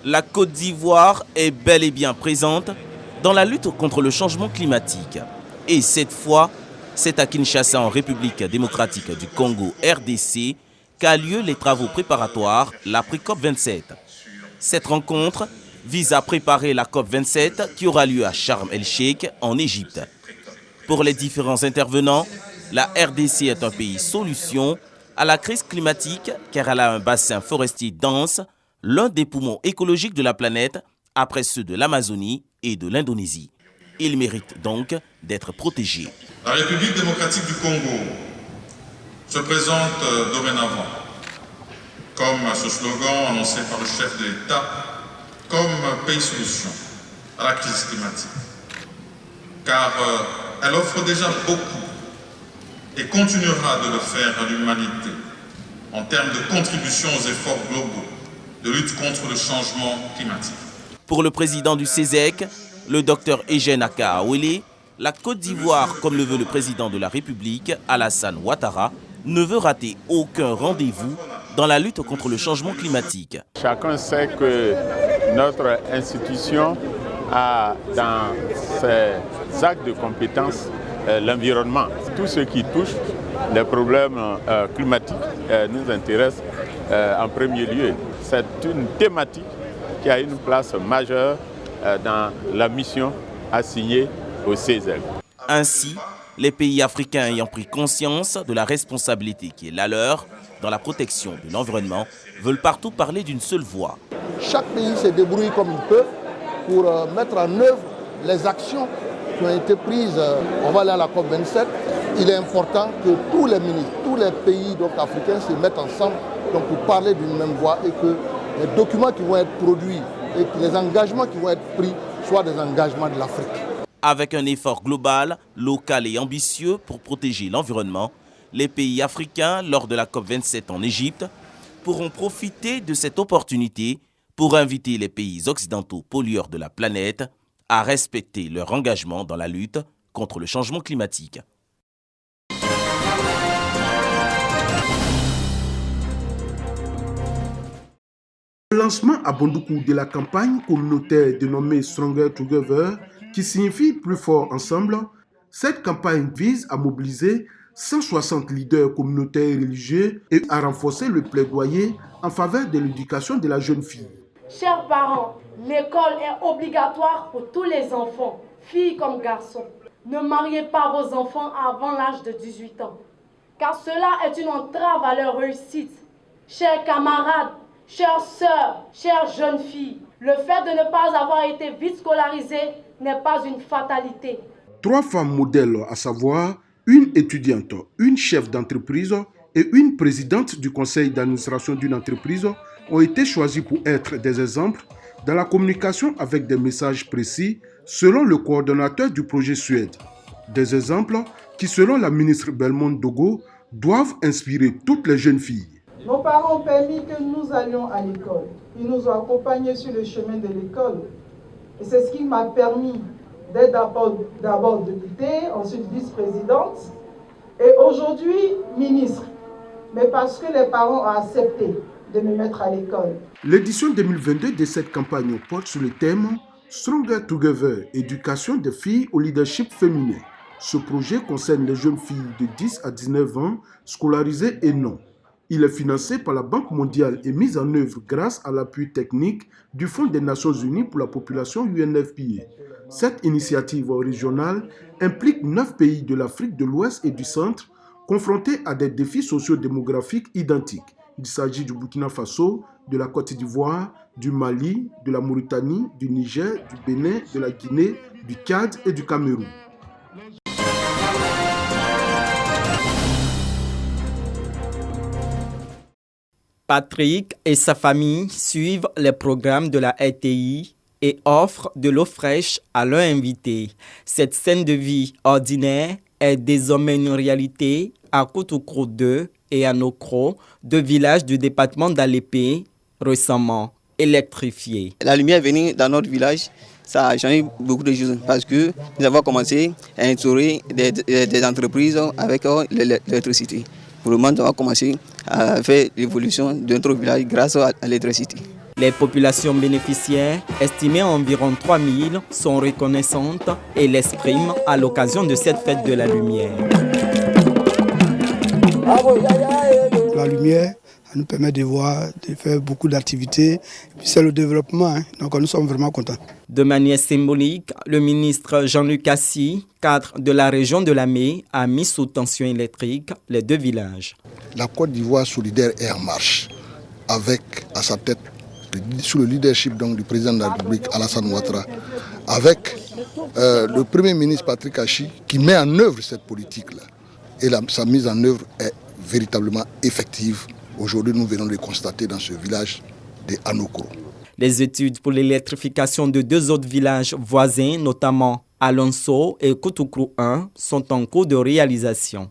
La Côte d'Ivoire est bel et bien présente dans la lutte contre le changement climatique. Et cette fois, c'est à Kinshasa, en République démocratique du Congo, RDC, qu'a lieu les travaux préparatoires, la pré-COP 27. Cette rencontre vise à préparer la COP 27 qui aura lieu à Sharm el-Sheikh, en Égypte. Pour les différents intervenants, la RDC est un pays solution à la crise climatique car elle a un bassin forestier dense, l'un des poumons écologiques de la planète après ceux de l'Amazonie et de l'Indonésie. Il mérite donc d'être protégé. La République démocratique du Congo se présente dorénavant comme ce slogan annoncé par le chef de l'État, comme pays solution à la crise climatique. Car elle offre déjà beaucoup et continuera de le faire à l'humanité en termes de contribution aux efforts globaux de lutte contre le changement climatique. Pour le président du CESEC, le docteur Eugène Akaawele, la Côte d'Ivoire, comme le veut le président de la République, Alassane Ouattara, ne veut rater aucun rendez-vous dans la lutte contre le changement climatique. Chacun sait que notre institution a dans ses actes de compétences l'environnement. Tout ce qui touche les problèmes climatiques nous intéresse en premier lieu. C'est une thématique qui a une place majeure dans la mission assignée au CESEC. Ainsi, les pays africains ayant pris conscience de la responsabilité qui est la leur dans la protection de l'environnement veulent partout parler d'une seule voix. Chaque pays se débrouille comme il peut pour mettre en œuvre les actions qui ont été prises. On va aller à la COP27. Il est important que tous les ministres, tous les pays africains se mettent ensemble pour parler d'une même voix et que les documents qui vont être produits et que les engagements qui vont être pris soient des engagements de l'Afrique. Avec un effort global, local et ambitieux pour protéger l'environnement, les pays africains, lors de la COP27 en Égypte, pourront profiter de cette opportunité pour inviter les pays occidentaux pollueurs de la planète à respecter leur engagement dans la lutte contre le changement climatique. Le lancement à Bondoukou de la campagne communautaire dénommée Stronger Together, qui signifie plus fort ensemble, cette campagne vise à mobiliser 160 leaders communautaires et religieux et à renforcer le plaidoyer en faveur de l'éducation de la jeune fille. Chers parents, l'école est obligatoire pour tous les enfants, filles comme garçons. Ne mariez pas vos enfants avant l'âge de 18 ans, car cela est une entrave à leur réussite. Chers camarades, chères sœurs, chères jeunes filles, le fait de ne pas avoir été vite scolarisées n'est pas une fatalité. 3 femmes modèles, à savoir une étudiante, une chef d'entreprise et une présidente du conseil d'administration d'une entreprise, ont été choisies pour être des exemples dans la communication avec des messages précis selon le coordonnateur du projet Suède. Des exemples qui, selon la ministre Belmonte Dogo, doivent inspirer toutes les jeunes filles. Nos parents ont permis que nous allions à l'école. Ils nous ont accompagnés sur le chemin de l'école. Et c'est ce qui m'a permis d'être d'abord députée, ensuite vice-présidente et aujourd'hui ministre. Mais parce que les parents ont accepté de me mettre à l'école. L'édition 2022 de cette campagne porte sur le thème Stronger Together, éducation des filles au leadership féminin. Ce projet concerne les jeunes filles de 10 à 19 ans, scolarisées et non. Il est financé par la Banque mondiale et mis en œuvre grâce à l'appui technique du Fonds des Nations Unies pour la population UNFPA. Cette initiative régionale implique 9 pays de l'Afrique de l'Ouest et du Centre confrontés à des défis socio-démographiques identiques. Il s'agit du Burkina Faso, de la Côte d'Ivoire, du Mali, de la Mauritanie, du Niger, du Bénin, de la Guinée, du Tchad et du Cameroun. Patrick et sa famille suivent les programmes de la RTI et offrent de l'eau fraîche à leurs invités. Cette scène de vie ordinaire est désormais une réalité à Koutoukro 2 et à Nokro, 2 villages du département d'Alépé, récemment électrifiés. La lumière est venue dans notre village, ça a changé beaucoup de choses parce que nous avons commencé à instaurer des entreprises avec l'électricité. Pour le moment, on va commencer à faire l'évolution de notre village grâce à l'électricité. Les populations bénéficiaires, estimées à environ 3000, sont reconnaissantes et l'expriment à l'occasion de cette fête de la lumière. La lumière nous permet de voir, de faire beaucoup d'activités. C'est le développement, donc nous sommes vraiment contents. De manière symbolique, le ministre Jean-Luc Assis, cadre de la région de Lamé, a mis sous tension électrique les 2 villages. La Côte d'Ivoire solidaire est en marche, avec à sa tête, sous le leadership donc, du président de la République Alassane Ouattara, avec le Premier ministre Patrick Achi, qui met en œuvre cette politique-là. Et sa mise en œuvre est véritablement effective. Aujourd'hui, nous venons de le constater dans ce village de Anokoro. Les études pour l'électrification de 2 autres villages voisins, notamment Alonso et Koutoukro 1, sont en cours de réalisation.